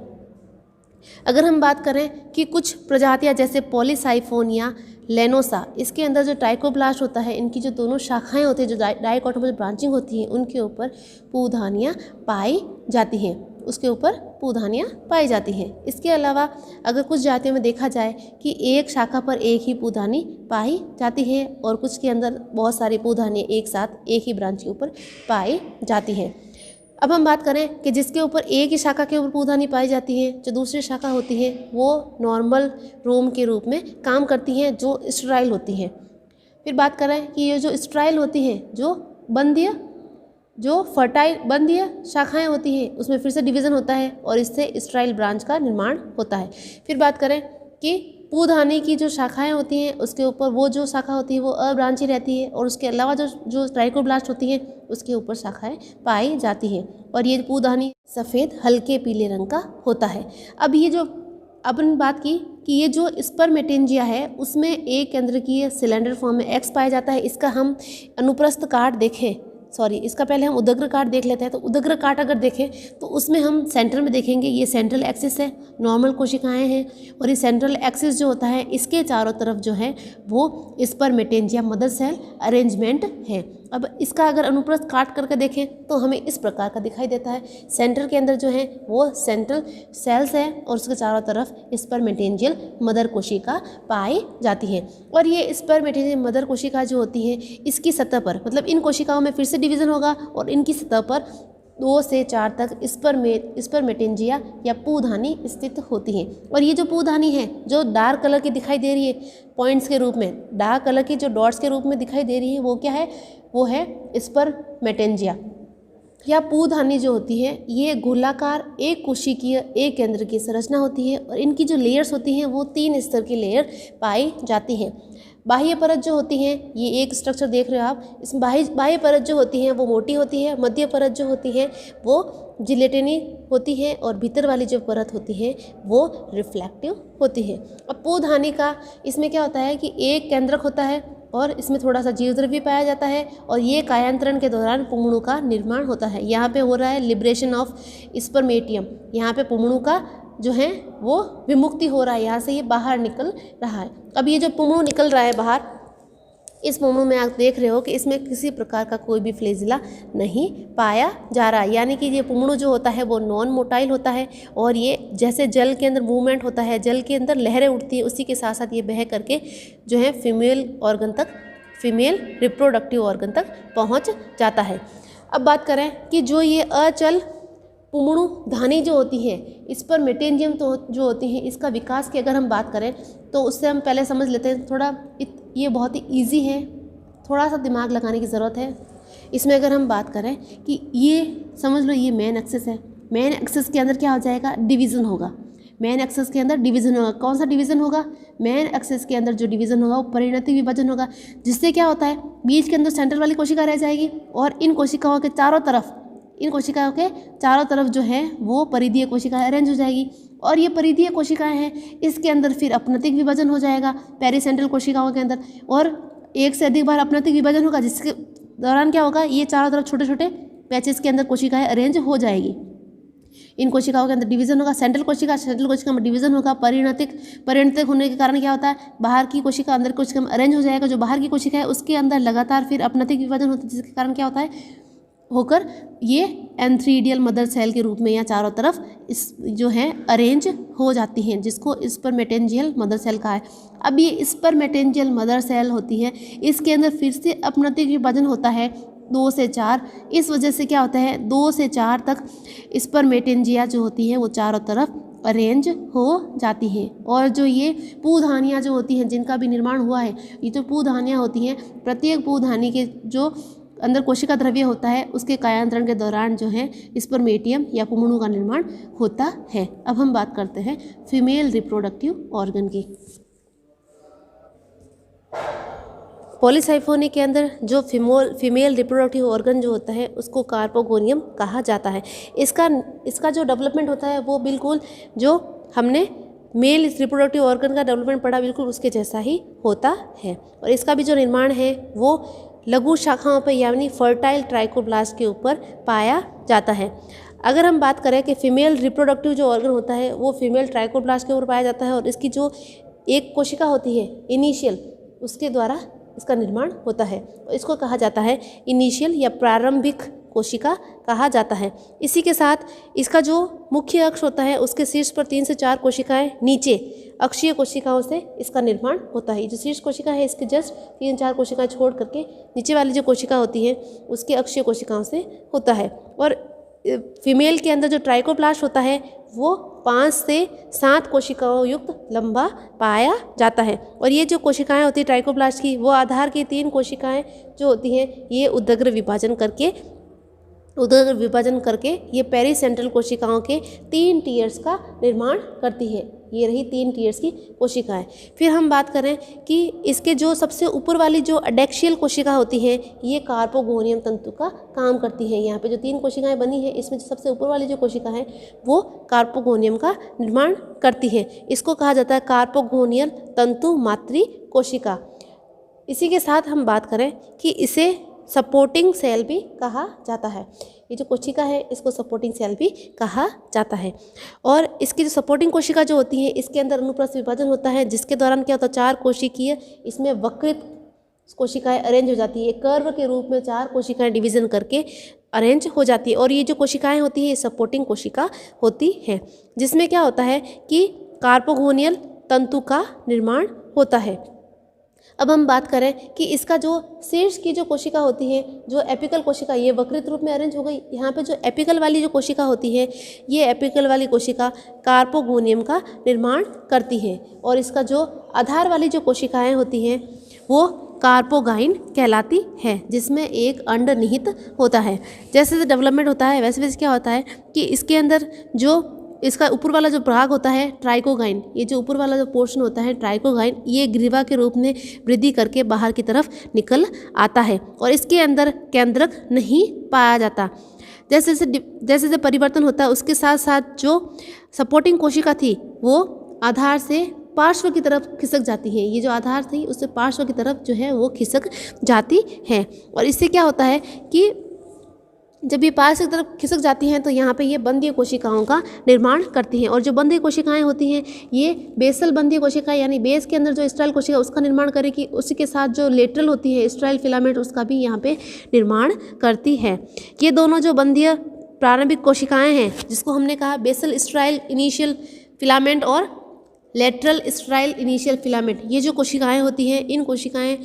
अगर हम बात करें कि कुछ प्रजातियां जैसे पॉलीसाइफोनिया लेनोसा, इसके अंदर जो ट्राइकोब्लास्ट होता है, इनकी जो दोनों शाखाएं होती हैं जो डाइकोटोमस ब्रांचिंग होती हैं उनके ऊपर पूधानियाँ पाई जाती हैं, उसके ऊपर पूधानियाँ पाई जाती हैं। इसके अलावा अगर कुछ जातियों में देखा जाए कि एक शाखा पर एक ही पूधानी पाई जाती है, और कुछ के अंदर बहुत सारी पूधानियाँ एक साथ एक ही ब्रांच के ऊपर पाई जाती हैं। अब हम बात करें कि जिसके ऊपर एक ही शाखा के ऊपर पूधानी पाई जाती है, जो दूसरी शाखा होती है वो नॉर्मल रोम के रूप में काम करती हैं जो स्टेराइल होती हैं। फिर बात करें कि ये जो स्टेराइल होती हैं, जो बंध्य, जो फर्टाइल बंध्य शाखाएं होती हैं उसमें फिर से डिवीज़न होता है, और इससे स्टेराइल ब्रांच का निर्माण होता है। फिर बात करें कि पूधानी की जो शाखाएं होती हैं उसके ऊपर वो जो शाखा होती है वो अब्रांची रहती है, और उसके अलावा जो ट्राइकोब्लास्ट होती हैं उसके ऊपर शाखाएं पाई जाती हैं, और ये पूधानी सफ़ेद हल्के पीले रंग का होता है। अब ये जो अपन बात की कि ये जो स्पर्मेटेंजिया है उसमें एक केंद्रकीय सिलेंडर फॉर्म में एक्स पाया जाता है। इसका हम अनुप्रस्थ काट देखें, इसका पहले हम उदग्र काट देख लेते हैं। तो उदग्र काट अगर देखें तो उसमें हम सेंटर में देखेंगे ये सेंट्रल एक्सिस है, नॉर्मल कोशिकाएं हैं, और ये सेंट्रल एक्सिस जो होता है इसके चारों तरफ जो है वो स्पर्मेटेंजिया मदर सेल अरेंजमेंट है। अब इसका अगर अनुप्रस्थ काट करके देखें तो हमें इस प्रकार का दिखाई देता है। सेंटर के अंदर जो है वो सेंट्रल सेल्स है और उसके चारों तरफ स्पर्मेटेंजियल मदर कोशिका पाई जाती है। और ये स्पर्मेटेंजियल मदर कोशिका जो होती है इसकी सतह पर, मतलब इन कोशिकाओं में फिर से डिवीज़न होगा और इनकी सतह पर 2 से 4 तक स्पर्मेटेंजिया या पूधानी स्थित होती हैं। और ये जो पूधानी है जो डार्क कलर की दिखाई दे रही है पॉइंट्स के रूप में, डार्क कलर की जो डॉट्स के रूप में दिखाई दे रही है वो क्या है, वो है स्पर्मेटेंजिया या पूधानी जो होती है। ये गोलाकार एक कोशिकीय एक केंद्र की संरचना होती है और इनकी जो लेयर्स होती हैं वो 3 स्तर की लेयर पाई जाती हैं। बाह्य परत जो होती है, ये एक स्ट्रक्चर देख रहे हो आप, इस बाह्य परत जो होती है वो मोटी होती है, मध्य परत जो होती है वो जिलेटिनी होती है और भीतर वाली जो परत होती है वो रिफ्लेक्टिव होती है। अब पूधानी का इसमें क्या होता है कि एक केंद्रक होता है और इसमें थोड़ा सा जीवद्रव्य पाया जाता है और ये कायांतरण के दौरान पुंगणु का निर्माण होता है। यहाँ पे हो रहा है लिबरेशन ऑफ स्पर्मेटियम, यहाँ पे पुंगणु का जो है वो विमुक्ति हो रहा है, यहाँ से ये बाहर निकल रहा है। अब ये जो पुंगणु निकल रहा है बाहर, इस पुंगणु में आप देख रहे हो कि इसमें किसी प्रकार का कोई भी फ्लैजिला नहीं पाया जा रहा है, यानी कि ये पुंगणु जो होता है वो नॉन मोटाइल होता है और ये जैसे जल के अंदर मूवमेंट होता है, जल के अंदर लहरें उठती है, उसी के साथ साथ ये बह करके जो है फीमेल ऑर्गन तक, फीमेल रिप्रोडक्टिव ऑर्गन तक पहुंच जाता है। अब बात करें कि जो ये अचल पुंगणु धानी जो होती है स्पर्मेटेंजियम तो जो होती है, इसका विकास की अगर हम बात करें तो उससे हम पहले समझ लेते हैं थोड़ा, ये बहुत ही ईजी है, थोड़ा सा दिमाग लगाने की ज़रूरत है। इसमें अगर हम बात करें कि ये समझ लो ये मेन एक्सिस है, मेन एक्सिस के अंदर क्या हो जाएगा, डिवीज़न होगा। मेन एक्सिस के अंदर डिवीज़न होगा, कौन सा डिवीज़न होगा, मेन एक्सिस के अंदर जो डिवीज़न होगा वो परिणति विभाजन होगा, जिससे क्या होता है बीच के अंदर सेंट्रल वाली कोशिका रह जाएगी और इन कोशिकाओं के चारों तरफ, इन कोशिकाओं के चारों तरफ जो है वो परिधीय कोशिकाएं अरेंज हो जाएगी और ये परिधीय कोशिकाएं हैं, इसके अंदर फिर अपनतिक विभाजन हो जाएगा पेरीसेंट्रल कोशिकाओं के अंदर और एक से अधिक बार अपनतिक विभाजन होगा, जिसके दौरान क्या होगा, ये चारों तरफ छोटे छोटे पैचेस के अंदर कोशिकाएं अरेंज हो जाएगी। इन कोशिकाओं के अंदर डिवीज़न होगा, सेंट्रल कोशिका में डिवीज़न होगा, परिणतिक होने के कारण क्या होता है, बाहर की कोशिका अंदर कोशिका में अरेंज हो जाएगा, जो बाहर की कोशिका है उसके अंदर लगातार फिर अपनतिक विभाजन होता है, जिसके कारण क्या होता है होकर ये एंथ्रीडियल मदर सेल के रूप में या चारों तरफ इस जो है अरेंज हो जाती हैं, जिसको स्पर्मेटेंजियल मदर सेल कहा है। अब ये स्पर्मेटेंजियल मदर सेल होती है, इसके अंदर फिर से अपनतिक विभाजन होता है 2 से 4। इस वजह से क्या होता है 2 से 4 तक स्पर्मेटेंजिया जो होती है वो चारों तरफ अरेंज हो जाती हैं। और जो ये पूधानियाँ जो होती हैं जिनका भी निर्माण हुआ है, ये जो पूधानियाँ होती हैं, प्रत्येक पूधानी के जो अंदर कोशिका द्रव्य होता है उसके कायांतरण के दौरान जो है स्पर्मेटियम या पुंगणु का निर्माण होता है। अब हम बात करते हैं फीमेल रिप्रोडक्टिव ऑर्गन की। पॉलीसाइफोनी के अंदर जो फीमेल रिप्रोडक्टिव ऑर्गन जो होता है उसको कार्पोगोनियम कहा जाता है। इसका जो डेवलपमेंट होता है वो बिल्कुल जो हमने मेल रिप्रोडक्टिव ऑर्गन का डेवलपमेंट पढ़ा बिल्कुल उसके जैसा ही होता है और इसका भी जो निर्माण है वो लघु शाखाओं पर यानी फर्टाइल ट्राइकोप्लास्ट के ऊपर पाया जाता है। अगर हम बात करें कि फीमेल रिप्रोडक्टिव जो ऑर्गन होता है वो फीमेल ट्राइकोप्लास्ट के ऊपर पाया जाता है और इसकी जो एक कोशिका होती है इनिशियल, उसके द्वारा इसका निर्माण होता है। इसको कहा जाता है इनिशियल या प्रारंभिक कोशिका कहा जाता है। इसी के साथ इसका जो मुख्य अक्ष होता है उसके शीर्ष पर 3 से 4 कोशिकाएं नीचे अक्षीय कोशिकाओं से इसका निर्माण होता है। जो शीर्ष कोशिका है इसके जस्ट 3-4 कोशिकाएं छोड़ करके नीचे वाली जो कोशिका होती है उसके अक्षीय कोशिकाओं से होता है। और फीमेल के अंदर जो ट्राइकोप्लास्ट होता है वो 5 से 7 कोशिकाओं युक्त लंबा पाया जाता है। और ये जो कोशिकाएं होती है ट्राइकोप्लास्ट की वो आधार की 3 कोशिकाएं जो होती हैं ये उदग्र विभाजन करके ये पेरीसेंट्रल कोशिकाओं के 3 टीयर्स का निर्माण करती है। ये रही 3 टीयर्स की कोशिकाएं। फिर हम बात करें कि इसके जो सबसे ऊपर वाली जो एडेक्शियल कोशिका होती है ये कार्पोगोनियम तंतु का काम करती है। यहाँ पे जो 3 कोशिकाएं बनी है इसमें जो सबसे ऊपर वाली जो कोशिका है वो कार्पोगोनियम का निर्माण करती है। इसको कहा जाता है कार्पोगोनियल तंतु मातृ कोशिका। इसी के साथ हम बात करें कि इसे सपोर्टिंग सेल भी कहा जाता है। ये जो कोशिका है इसको सपोर्टिंग सेल भी कहा जाता है। और इसकी जो सपोर्टिंग कोशिका जो होती है इसके अंदर अनुप्रस्थ विभाजन होता है, जिसके दौरान क्या होता है 4 कोशिकीय इसमें वक्रित कोशिकाएं अरेंज हो जाती है, कर्व के रूप में 4 कोशिकाएं डिवीजन करके अरेंज हो जाती है। और ये जो कोशिकाएं होती है ये सपोर्टिंग कोशिका होती है, जिसमें क्या होता है कि कार्पोगोनियल तंतु का निर्माण होता है। अब हम बात करें कि इसका जो शीर्ष की जो कोशिका होती है, जो एपिकल कोशिका, ये वक्रित रूप में अरेंज हो गई। यहाँ पे जो एपिकल वाली जो कोशिका होती है, ये एपिकल वाली कोशिका कार्पोगोनियम का निर्माण करती है। और इसका जो आधार वाली जो कोशिकाएं होती हैं वो कार्पोगाइन कहलाती है, जिसमें एक अंडनिहित होता है। जैसे जैसे डेवलपमेंट होता है वैसे वैसे क्या होता है कि इसके अंदर जो इसका ऊपर वाला जो भाग होता है ट्राइकोगाइन, ये जो ऊपर वाला जो पोर्शन होता है ट्राइकोगाइन, ये ग्रीवा के रूप में वृद्धि करके बाहर की तरफ निकल आता है और इसके अंदर केंद्रक नहीं पाया जाता। जैसे जैसे परिवर्तन होता है उसके साथ साथ जो सपोर्टिंग कोशिका थी वो आधार से पार्श्व की तरफ खिसक जाती है। ये जो आधार थी उससे पार्श्व की तरफ जो है वो खिसक जाती है। और इससे क्या होता है कि जब ये पार्श्व की तरफ खिसक जाती हैं तो यहाँ पे ये बंधीय कोशिकाओं का निर्माण करती हैं। और जो बंधीय कोशिकाएं होती हैं ये बेसल बंधीय कोशिकाएं, यानी बेस के अंदर जो स्ट्राइल कोशिका उसका निर्माण करेगी। उसी के साथ जो लेटरल होती है स्ट्राइल फिलामेंट, उसका भी यहाँ पे निर्माण करती है। ये दोनों जो बंधीय प्रारंभिक कोशिकाएँ हैं, जिसको हमने कहा बेसल स्ट्राइल इनिशियल फिलामेंट और लेटरल स्ट्राइल इनिशियल फिलामेंट, ये जो कोशिकाएं होती हैं, इन कोशिकाएं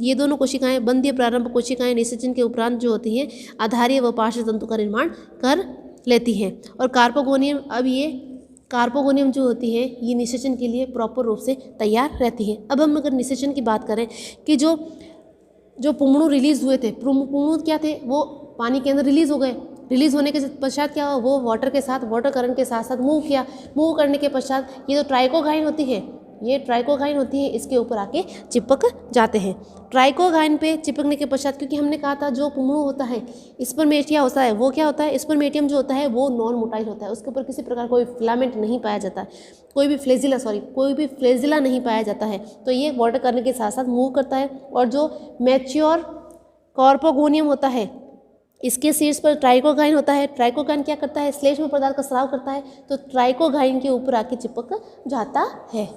ये दोनों कोशिकाएं बंधीय प्रारंभ कोशिकाएं निषेचन के उपरांत जो होती हैं आधारीय व पार्श्व तंतु का निर्माण कर लेती हैं। और कार्पोगोनियम, अब ये कार्पोगोनियम जो होती है ये निषेचन के लिए प्रॉपर रूप से तैयार रहती है। अब हम अगर निषेचन की बात करें कि जो पुंगड़ू रिलीज हुए थे, पुंगड़ू क्या थे, वो पानी के अंदर रिलीज हो गए। रिलीज़ होने के पश्चात क्या हुआ, वो वाटर करंट के साथ साथ मूव किया। मूव करने के पश्चात ये जो ट्राइकोगाइन होती है, ये ट्राइकोगाइन होती है, इसके ऊपर आके चिपक जाते हैं। ट्राइकोगाइन पे चिपकने के पश्चात, क्योंकि हमने कहा था जो पुंगड़ू होता है स्पर्मेटिया होता है, वो क्या होता है, स्पर्मेटियम जो होता है वो नॉन मोटाइल होता है, उसके ऊपर किसी प्रकार कोई फिलामेंट नहीं पाया जाता है, कोई भी फ्लेजिला नहीं पाया जाता है। तो ये वाटर करने के साथ साथ मूव करता है। और जो मैच्योर कार्पोगोनियम होता है इसके शीर्ष पर ट्राइकोगाइन होता है। ट्राइकोगाइन क्या करता है, श्लेष्म पदार्थ का स्राव करता है, तो ट्राइकोगाइन के ऊपर आके चिपक जाता है।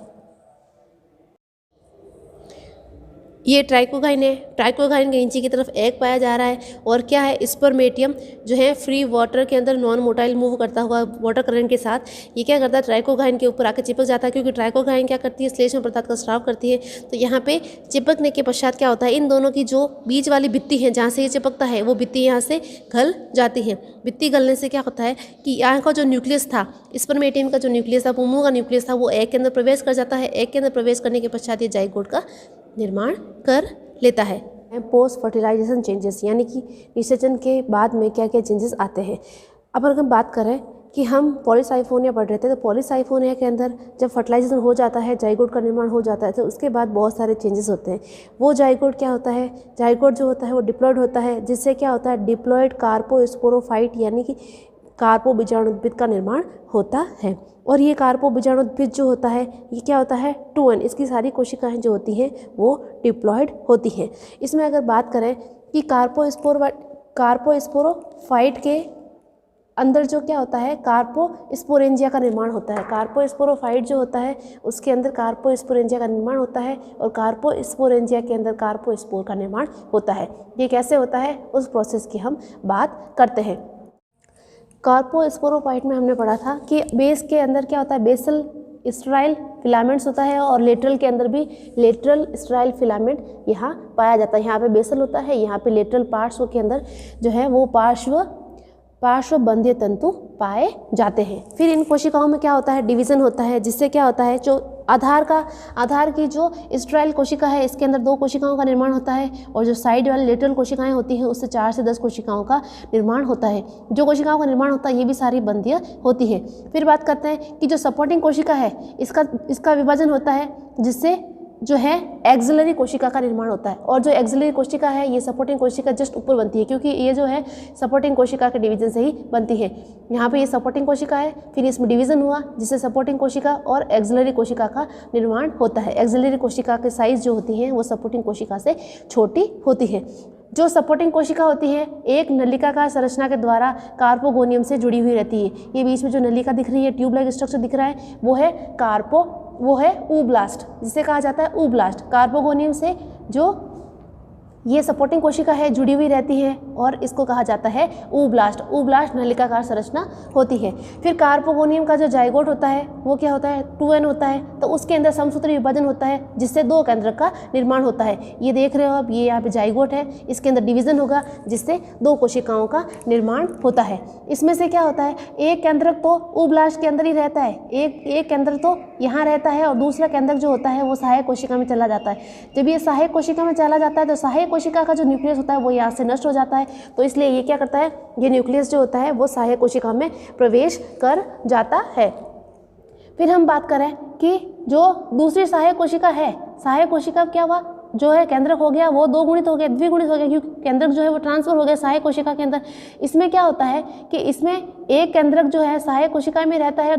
ये ट्राइकोगाइन है। ट्राइकोगाइन के नीचे की तरफ एग पाया जा रहा है। और क्या है, स्पर्मेटियम जो है फ्री वाटर के अंदर नॉन मोटाइल मूव करता हुआ वाटर करंट के साथ ये क्या करता है, ट्राइकोगाइन के ऊपर आकर चिपक जाता है। क्योंकि ट्राइकोगाइन क्या करती है, श्लेष्म पदार्थ का स्राव करती है। तो यहाँ पे चिपकने के पश्चात क्या होता है, इन दोनों की जो बीच वाली भित्ति है जहाँ से ये चिपकता है वो भित्ति यहाँ से गल जाती है। भित्ति गलने से क्या होता है कि यहाँ का जो न्यूक्लियस था, स्पर्मेटियम का जो न्यूक्लियस था, पुंगड़ू का न्यूक्लियस था, वो एग के अंदर प्रवेश कर जाता है। एग के अंदर प्रवेश करने के पश्चात ये जाइगोट का निर्माण कर लेता है। पोस्ट फर्टिलाइजेशन चेंजेस, यानी कि निषेचन के बाद में क्या क्या चेंजेस आते हैं। अब अगर हम बात करें कि हम पॉलीसाइफोनिया पढ़ रहे थे, तो पॉलीसाइफोनिया के अंदर जब फर्टिलाइजेशन हो जाता है, जाइगोट का निर्माण हो जाता है, तो उसके बाद बहुत सारे चेंजेस होते हैं। वो जाइगोट क्या होता है, जाइगोट जो होता है वो डिप्लॉयड होता है, जिससे क्या होता है, डिप्लॉयड कार्पोस्पोरोफाइट यानी कि कार्पो बीजाणुद्भिद का निर्माण होता है। और ये कार्पो बीजाणुद्भिद जो होता है ये क्या होता है, 2n, इसकी सारी कोशिकाएं जो होती हैं वो डिप्लॉयड होती हैं। इसमें अगर बात करें कि कार्पोस्पोरोफाइट के अंदर जो क्या होता है, कार्पोस्पोरेंजिया का निर्माण होता है। कार्पोस्पोरोफाइट जो होता है उसके अंदर कार्पोस्पोरेंजिया का निर्माण होता है और कार्पोस्पोरेंजिया के अंदर कार्पोस्पोर का निर्माण होता है। ये कैसे होता है उस प्रोसेस की हम बात करते हैं। कार्पोस्पोरोफाइट में हमने पढ़ा था कि बेस के अंदर क्या होता है, बेसल स्ट्राइल फिलामेंट्स होता है और लेटरल के अंदर भी लेटरल स्ट्राइल फिलामेंट यहाँ पाया जाता है। यहाँ पे बेसल होता है, यहाँ पे लेटरल पार्श्व के अंदर जो है वो पार्श्व बंधीय तंतु पाए जाते हैं। फिर इन कोशिकाओं में क्या होता है, डिवीज़न होता है, जिससे क्या होता है, जो आधार की जो स्ट्राइल कोशिका है इसके अंदर 2 कोशिकाओं का निर्माण होता है और जो साइड वाली लेटरल कोशिकाएं होती हैं उससे 4 से 10 कोशिकाओं का निर्माण होता है। जो कोशिकाओं का निर्माण होता है ये भी सारी बंधीय होती है। फिर बात करते हैं कि जो सपोर्टिंग कोशिका है इसका विभाजन होता है, जिससे जो है एक्सिलरी कोशिका का निर्माण होता है। और जो एक्सिलरी कोशिका है ये सपोर्टिंग कोशिका जस्ट ऊपर बनती है, क्योंकि ये जो है सपोर्टिंग कोशिका के डिवीजन से ही बनती है। यहाँ पे ये सपोर्टिंग कोशिका है, फिर इसमें डिवीजन हुआ जिससे सपोर्टिंग कोशिका और एक्सिलरी कोशिका का निर्माण होता है। एक्सिलरी कोशिका के साइज जो होती है वो सपोर्टिंग कोशिका से छोटी होती है। जो सपोर्टिंग कोशिका होती है एक नलिकाकार संरचना के द्वारा कार्पोगोनियम से जुड़ी हुई रहती है। ये बीच में जो नलिका दिख रही है, ट्यूब लाइक स्ट्रक्चर दिख रहा है, वो है ऊब्लास्ट, जिसे कहा जाता है ऊब्लास्ट। कार्पोगोनियम से जो ये सपोर्टिंग कोशिका है, जुड़ी हुई रहती है और इसको कहा जाता है ऊब्लास्ट। ऊब्लास्ट नलिकाकार संरचना होती है। फिर कार्पोगोनियम का जो जाइगोट होता है वो क्या होता है, 2n होता है, तो उसके अंदर समसूत्री विभाजन होता है जिससे 2 केंद्रक का निर्माण होता है। ये देख रहे हो आप, ये यहाँ पे जाइगोट है, इसके अंदर डिवीजन होगा जिससे 2 कोशिकाओं का निर्माण होता है। इसमें से क्या होता है, एक केंद्रक तो ऊब्लास्ट के अंदर ही रहता है, एक केंद्रक तो यहाँ रहता है और दूसरा केंद्रक जो होता है वो सहायक कोशिका में चला जाता है। जब ये सहायक कोशिका में चला जाता है तो सहायक कोशिका का जो न्यूक्लियस होता है वो यहाँ से नष्ट हो जाता है, तो इसलिए ये क्या करता है, ये न्यूक्लियस जो होता है वो सहायक कोशिका में प्रवेश कर जाता है। फिर हम बात करें कि जो दूसरी सहायक कोशिका है, सहायक कोशिका क्या हुआ, जो है केंद्रक हो गया वो 2 गुणित हो गया, द्विगुणित हो गया, क्योंकि केंद्रक जो है वो ट्रांसफर हो गया सहायक कोशिका के अंदर। इसमें क्या होता है कि इसमें एक केंद्रक जो है सहायक कोशिका में रहता है,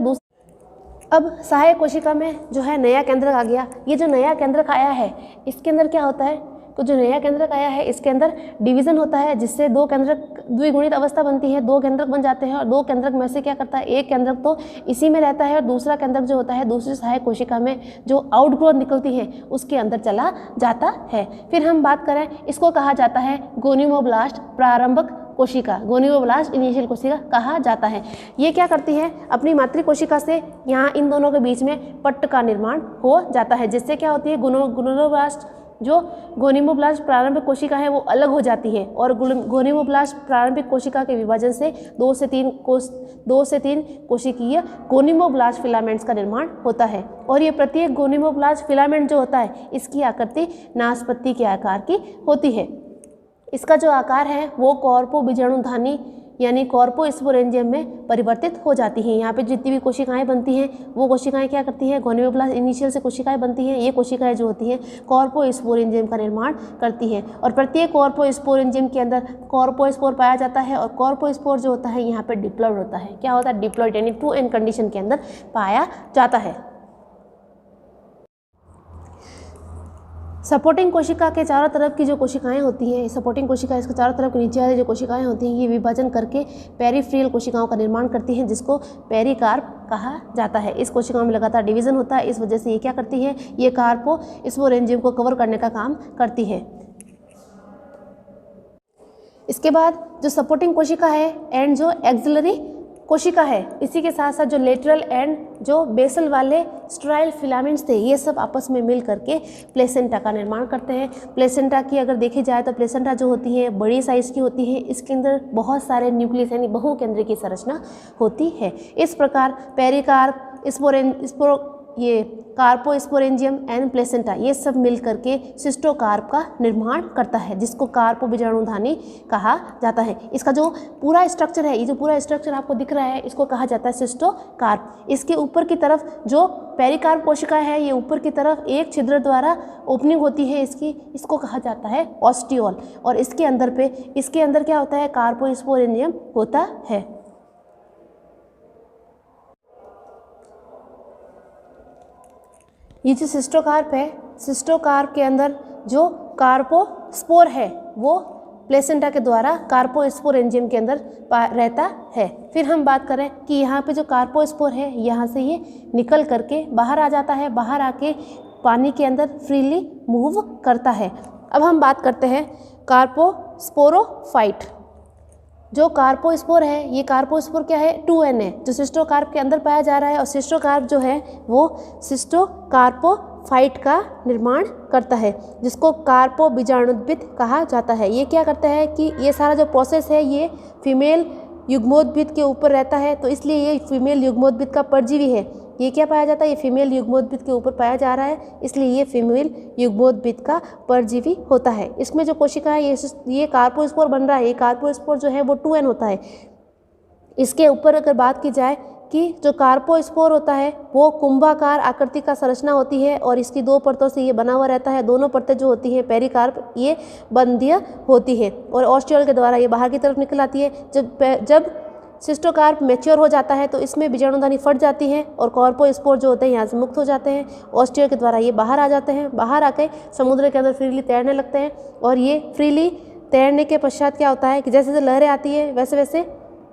अब सहायक कोशिका में जो है नया केंद्रक आ गया। ये जो नया केंद्रक आया है इसके अंदर क्या होता है, तो जो नया केंद्रक आया है इसके अंदर डिवीजन होता है जिससे 2 केंद्रक द्विगुणित अवस्था बनती है, 2 केंद्रक बन जाते हैं और 2 केंद्रक में से क्या करता है, एक केंद्रक तो इसी में रहता है और दूसरा केंद्रक जो होता है दूसरी सहायक कोशिका में जो आउटग्रोथ निकलती है उसके अंदर चला जाता है। फिर हम बात करें, इसको कहा जाता है गोनियोब्लास्ट प्रारंभक कोशिका, गोनियोब्लास्ट इनिशियल कोशिका कहा जाता है। ये क्या करती है, अपनी मातृ कोशिका से यहाँ इन दोनों के बीच में पट्ट का निर्माण हो जाता है जिससे क्या होती है, गोनियोब्लास्ट जो गोनियोब्लास्ट प्रारंभिक कोशिका है वो अलग हो जाती है और गोनियोब्लास्ट प्रारंभिक कोशिका के विभाजन से 2 से 3 कोशिकीय गोनियोब्लास्ट फिलामेंट्स का निर्माण होता है। और ये प्रत्येक गोनियोब्लास्ट फिलामेंट जो होता है इसकी आकृति नाशपत्ती के आकार की होती है। इसका जो आकार है वो कॉर्पो बीजाणुधानी यानी कॉर्पोस्पोरेंजियम में परिवर्तित हो जाती हैं। यहाँ पे जितनी भी कोशिकाएं बनती हैं वो कोशिकाएं क्या करती हैं, गोनियोब्लास्ट इनिशियल से कोशिकाएं बनती हैं, ये कोशिकाएं जो होती हैं कॉर्पोस्पोरेंजियम का निर्माण करती हैं और प्रत्येक कॉर्पोस्पोरेंजियम के अंदर कॉर्पोस्पोर पाया जाता है और कॉर्पोस्पोर जो होता है यहाँ पे डिप्लॉइड होता है। क्या होता है, डिप्लॉइड यानी 2n कंडीशन के अंदर पाया जाता है। सपोर्टिंग कोशिका के चारों तरफ की जो कोशिकाएं होती हैं, सपोर्टिंग कोशिका इसके चारों तरफ के नीचे वाली जो कोशिकाएं होती हैं ये विभाजन करके पेरिफ्रियल कोशिकाओं का निर्माण करती हैं जिसको पेरिकार्प कहा जाता है। इस कोशिकाओं में लगातार डिवीजन होता है, इस वजह से ये क्या करती है, ये कार्पोस्पोरेंजियम को कवर करने का काम करती है। इसके बाद जो सपोर्टिंग कोशिका है एंड जो एक्सिलरी कोशिका है, इसी के साथ साथ जो लेटरल एंड जो बेसल वाले स्टेराइल फिलामेंट्स थे ये सब आपस में मिल करके प्लेसेंटा का निर्माण करते हैं। प्लेसेंटा की अगर देखी जाए तो प्लेसेंटा जो होती है बड़ी साइज़ की होती है, इसके अंदर बहुत सारे न्यूक्लियस यानी बहुकेंद्री की संरचना होती है। इस प्रकार पेरिकार्प ये कार्पोस्पोरेंजियम एंड प्लेसेंटा ये सब मिल करके सिस्टोकार्प का निर्माण करता है जिसको कार्पो बीजाणुधानी कहा जाता है। इसका जो पूरा स्ट्रक्चर है, ये जो पूरा स्ट्रक्चर आपको दिख रहा है इसको कहा जाता है सिस्टोकार्प। इसके ऊपर की तरफ जो पेरिकार्प कोशिका है ये ऊपर की तरफ एक छिद्र द्वारा ओपनिंग होती है इसको कहा जाता है ऑस्टियोल और इसके अंदर क्या होता है, कार्पोस्पोरेंजियम होता है। ये जो सिस्टोकार्प है, सिस्टोकार्प के अंदर जो कार्पोस्पोर है वो प्लेसेंटा के द्वारा कार्पोस्पोरेंजियम के अंदर रहता है। फिर हम बात करें कि यहाँ पे जो कार्पोस्पोर है यहाँ से ये निकल करके बाहर आ जाता है, बाहर आके पानी के अंदर फ्रीली मूव करता है। अब हम बात करते हैं कार्पोस्पोरोफाइट। जो कार्पोस्पोर है, ये कार्पोस्पोर क्या है, 2n है जो सिस्टोकार्प के अंदर पाया जा रहा है और सिस्टोकार्प जो है वो सिस्टोकार्पोफाइट का निर्माण करता है जिसको कार्पो बीजाणुद्भिद कहा जाता है। ये क्या करता है कि ये सारा जो प्रोसेस है ये फीमेल युग्मोद्भिद के ऊपर रहता है, तो इसलिए ये फीमेल युग्मोद्भिद का परजीवी है। ये क्या पाया जाता है, ये फीमेल युग्मोद्भिद के ऊपर पाया जा रहा है, इसलिए ये फीमेल युग्मोद्भिद का परजीवी होता है। इसमें जो कोशिका है ये कार्पोस्पोर बन रहा है, ये कार्पोस्पोर जो है वो 2n होता है। इसके ऊपर अगर बात की जाए कि जो कार्पोस्पोर होता है वो कुंभाकार आकृति का संरचना होती है और इसकी 2 परतों से ये बना हुआ रहता है। दोनों परतें जो होती हैं पेरिकार्प ये बंधीय होती है और ऑस्टियोल के द्वारा ये बाहर की तरफ निकल आती है। जब सिस्टोकार्प मैच्योर हो जाता है तो इसमें बीजाणुधानी फट जाती है और कार्पोस्पोर जो होते हैं यहाँ से मुक्त हो जाते हैं। ऑस्टियोल के द्वारा ये बाहर आ जाते हैं, बाहर आके समुद्र के अंदर फ्रीली तैरने लगते हैं और ये फ्रीली तैरने के पश्चात क्या होता है कि जैसे जैसे लहरें आती है वैसे वैसे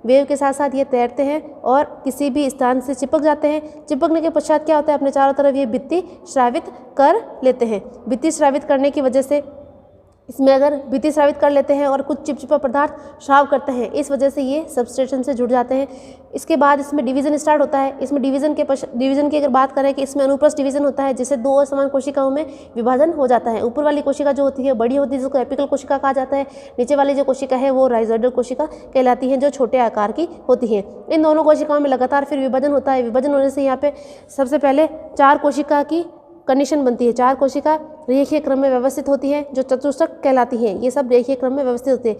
वेव के साथ साथ ये तैरते हैं और किसी भी स्थान से चिपक जाते हैं। चिपकने के पश्चात क्या होता है, अपने चारों तरफ ये भित्ति स्रावित कर लेते हैं। भित्ति स्रावित करने की वजह से इसमें अगर भित्ति स्रावित कर लेते हैं और कुछ चिपचिपा पदार्थ स्राव करते हैं, इस वजह से ये सबस्ट्रेशन से जुड़ जाते हैं। इसके बाद इसमें डिवीजन स्टार्ट होता है। इसमें डिवीजन की अगर बात करें कि इसमें अनुप्रस्थ डिवीजन होता है, जिससे दो असमान कोशिकाओं में विभाजन हो जाता है। ऊपर वाली कोशिका जो होती है बड़ी होती है, जिसको एपिकल कोशिका कहा जाता है। नीचे वाली जो कोशिका है वो राइजोइडल कोशिका कहलाती है, जो छोटे आकार की होती है। इन दोनों कोशिकाओं में लगातार फिर विभाजन होता है। विभाजन होने से यहाँ पे सबसे पहले 4 कोशिका की कंडीशन बनती है। 4 कोशिका रेखीय क्रम में व्यवस्थित होती है, जो चतुष्क कहलाती है। ये सब रेखीय क्रम में व्यवस्थित होते हैं।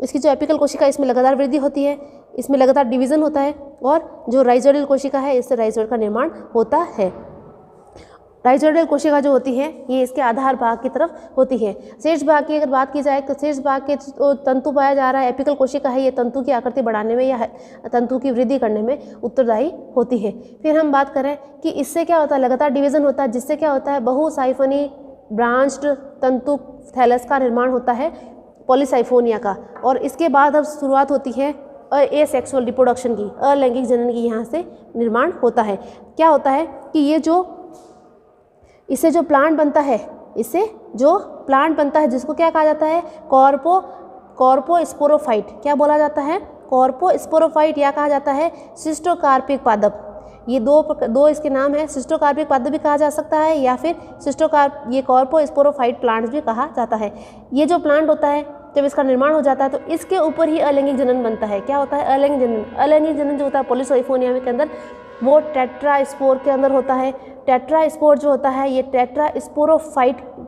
इसकी जो एपिकल कोशिका, इसमें लगातार वृद्धि होती है, इसमें लगातार डिवीजन होता है, और जो राइजोइडल कोशिका है, इससे राइजोइड का निर्माण होता है। राइजोइडल कोशिका जो होती है ये इसके आधार भाग की तरफ होती है। शीर्ष भाग की अगर बात की जाए तो शीर्ष भाग के तंतु पाया जा रहा है। एपिकल कोशिका है, ये तंतु की आकृति बढ़ाने में या तंतु की वृद्धि करने में उत्तरदायी होती है। फिर हम बात करें कि इससे क्या होता है, लगातार डिवीजन होता है, जिससे क्या होता है, बहुसाइफनी ब्रांच्ड तंतु थैलस का निर्माण होता है, पॉलीसाइफोनिया का। और इसके बाद अब शुरुआत होती है एसेक्सुअल रिप्रोडक्शन की, अलैंगिक जनन की। यहाँ से निर्माण होता है। क्या होता है कि ये जो इससे जो प्लांट बनता है, जिसको क्या कहा जाता है, कॉर्पोस्पोरोफाइट। क्या बोला जाता है, कॉर्पोस्पोरोफाइट, या कहा जाता है सिस्टोकार्पिक पादप। ये दो इसके नाम है। सिस्टोकार्पिक पादप भी कहा जा सकता है, या फिर ये कॉर्पोस्पोरोफाइट प्लांट्स भी कहा जाता है। ये जो प्लांट होता है, जब इसका निर्माण हो जाता है तो इसके ऊपर ही अलैंगिक जनन बनता है। क्या होता है, अलैंगिक जनन। अलैंगिक जनन जो होता है पॉलीसाइफोनिया के अंदर, वो टेट्रास्पोर के अंदर होता है। टेट्रास्पोर जो होता है ये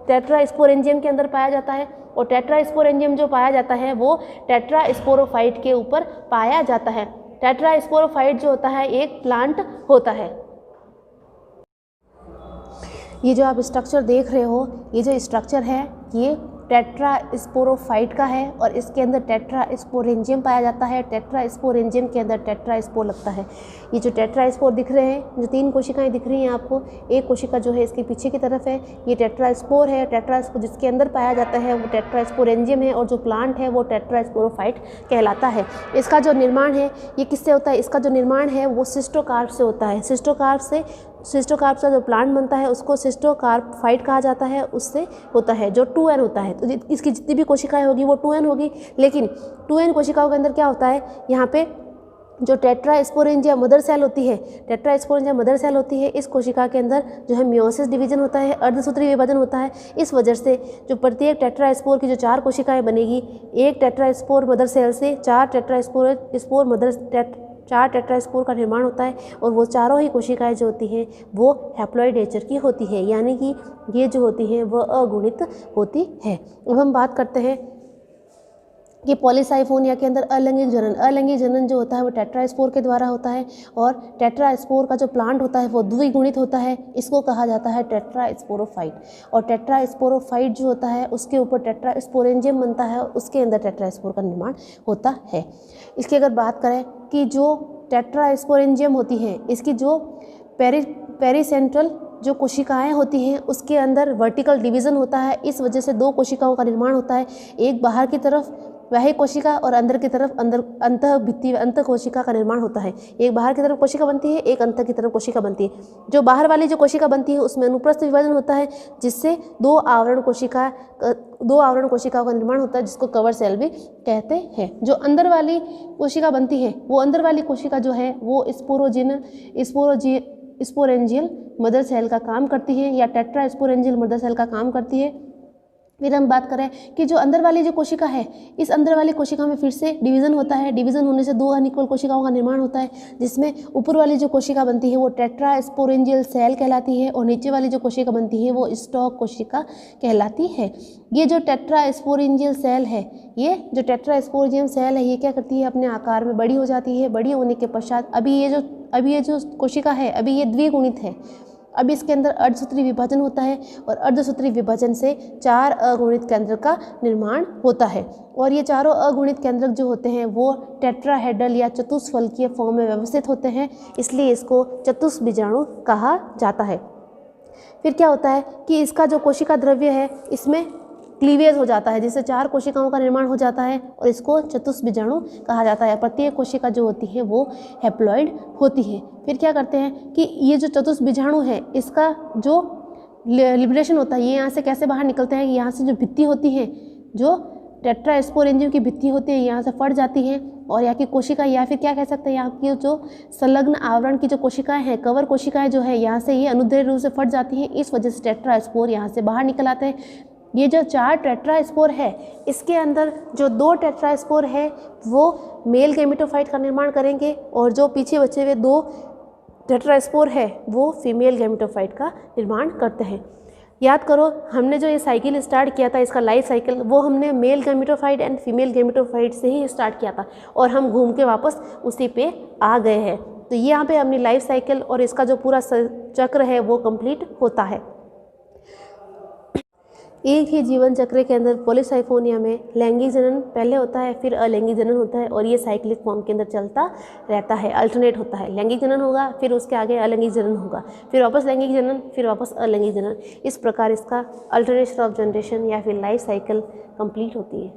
टेट्रास्पोरेंजियम के अंदर पाया जाता है, और टेट्रास्पोरेंजियम जो पाया जाता है वो टेट्रास्पोरोफाइट के ऊपर पाया जाता है। टेट्रास्पोरोफाइट जो होता है एक प्लांट होता है। ये जो आप स्ट्रक्चर देख रहे हो, ये जो स्ट्रक्चर है ये टेट्रास्पोरोफाइट का है, और इसके अंदर टेट्रास्पोरेंजियम पाया जाता है। टेट्रास्पोरेंजियम के अंदर टेट्रास्पोर लगता है। ये जो टेट्रास्पोर दिख रहे हैं, जो 3 कोशिकाएं दिख रही हैं आपको, एक कोशिका जो है इसके पीछे की तरफ है, ये टेट्रास्पोर है। टेट्रास्पोर जिसके अंदर पाया जाता है वो टेट्रास्पोरेंजियम है, और जो प्लांट है वो टेट्रास्पोरोफाइट कहलाता है। इसका जो निर्माण है ये किससे होता है, इसका जो निर्माण है वो सिस्टोकार्प से होता है। सिस्टोकार्प का जो प्लांट बनता है उसको सिस्टोकार्पफाइट कहा जाता है, उससे होता है, जो 2n होता है। तो इसकी जितनी भी कोशिकाएं होगी वो 2n होगी। लेकिन 2n कोशिकाओं के अंदर क्या होता है, यहाँ पे जो टेट्रास्पोरेंजिया मदर सेल होती है, इस कोशिका के अंदर जो है मियोसिस डिवीजन होता है, अर्धसूत्री विभाजन होता है। इस वजह से जो प्रत्येक टेट्रास्पोर की जो 4 कोशिकाएं बनेगी, एक टेट्रास्पोर मदर सेल से 4 टेट्रास्पोर का निर्माण होता है, और वो चारों ही कोशिकाएं जो होती हैं वो हैप्लॉइड नेचर की होती है, यानी कि ये जो होती हैं वो अगुणित होती है। अब हम बात करते हैं कि पॉलीसाइफोनिया के अंदर अलैंगिक जनन जो होता है वो टेट्रास्पोर के द्वारा होता है, और टेट्रास्पोर का जो प्लांट होता है वो द्विगुणित होता है। इसको कहा जाता है टेट्रास्पोरोफाइट। और टेट्रास्पोरोफाइट जो होता है उसके ऊपर टेट्रास्पोरेंजियम बनता है, और उसके अंदर टेट्रास्पोर का निर्माण होता है। इसकी अगर बात करें कि जो टेट्रास्पोरेंजियम होती है, इसकी जो पेरीसेंट्रल जो कोशिकाएं होती हैं उसके अंदर वर्टिकल डिवीज़न होता है। इस वजह से 2 कोशिकाओं का निर्माण होता है, एक बाहर की तरफ वही कोशिका और अंदर की तरफ अंत कोशिका का निर्माण होता है। एक बाहर की तरफ कोशिका बनती है, एक अंत की तरफ कोशिका बनती है। जो बाहर वाली जो कोशिका बनती है उसमें अनुप्रस्थ विभाजन होता है, जिससे 2 आवरण कोशिकाओं का निर्माण होता है, जिसको कवर सेल भी कहते हैं। जो अंदर वाली कोशिका बनती है, वो अंदर वाली कोशिका जो है वो स्पोरेंजियल मदर सेल का काम करती है, या टेट्रास्पोरेंजियल मदर सेल का काम करती है। फिर हम बात करें कि जो अंदर वाली जो कोशिका है, इस अंदर वाली कोशिका में फिर से डिवीज़न होता है। डिवीज़न होने से 2 अनइक्वल कोशिकाओं का निर्माण होता है, जिसमें ऊपर वाली जो कोशिका बनती है वो टेट्रास्पोरेंजियल सेल कहलाती है, और नीचे वाली जो कोशिका बनती है वो स्टॉक कोशिका कहलाती है। ये जो टेट्रास्पोरेंजियल सेल है, ये क्या करती है, अपने आकार में बड़ी हो जाती है। बड़ी होने के पश्चात अभी ये जो कोशिका है अभी ये द्विगुणित है। अब इसके अंदर अर्धसूत्री विभाजन होता है, और अर्धसूत्री विभाजन से 4 अगुणित केंद्रक का निर्माण होता है। और ये चारों अगुणित केंद्रक जो होते हैं वो टेट्राहेड्रल या चतुष्फलकीय फॉर्म में व्यवस्थित होते हैं, इसलिए इसको चतुष्बीजाणु कहा जाता है। फिर क्या होता है कि इसका जो कोशिका द्रव्य है इसमें क्लीवेज हो जाता है, जिससे 4 कोशिकाओं का निर्माण हो जाता है, और इसको चतुष्बीजाणु कहा जाता है। प्रत्येक कोशिका जो होती है वो हैप्लॉइड होती है। फिर क्या करते हैं कि ये जो चतुष्बीजाणु है इसका जो लिबरेशन होता है, ये यहाँ से कैसे बाहर निकलते हैं, यहाँ से जो भित्ति होती है जो टेट्रास्पोरेंजियम की भित्ति होती है यहाँ से फट जाती हैं और यहाँ की कोशिका या फिर क्या कह सकते हैं यहाँ की जो संलग्न आवरण की जो कोशिकाएं हैं, कवर कोशिकाएं जो है यहाँ से ये अनुदैर्घ्य रूप से फट जाती हैं। इस वजह से टेट्रास्पोर यहाँ से बाहर निकल आते हैं। ये जो 4 टेट्रास्पोर है इसके अंदर जो 2 टेट्रास्पोर है वो मेल गैमेटोफाइट का निर्माण करेंगे और जो पीछे बचे हुए 2 टेट्रास्पोर है वो फीमेल गैमेटोफाइट का निर्माण करते हैं। याद करो हमने जो ये साइकिल स्टार्ट किया था, इसका लाइफ साइकिल, वो हमने male gametophyte and female gametophyte से ही स्टार्ट किया था और हम घूम के वापस उसी पे आ गए हैं। तो यहाँ पे अपनी लाइफ साइकिल और इसका जो पूरा चक्र है वो कंप्लीट होता है। एक ही जीवन चक्र के अंदर पॉलीसाइफोनिया में लैंगिक जनन पहले होता है, फिर अलैंगिक जनन होता है और ये साइक्लिक फॉर्म के अंदर चलता रहता है, अल्टरनेट होता है। लैंगिक जनन होगा, फिर उसके आगे अलैंगिक जनन होगा, फिर वापस लैंगिक जनन, फिर वापस अलैंगिक जनन। इस प्रकार इसका अल्टरनेशन ऑफ जनरेशन या फिर लाइफ साइकिल कंप्लीट होती है।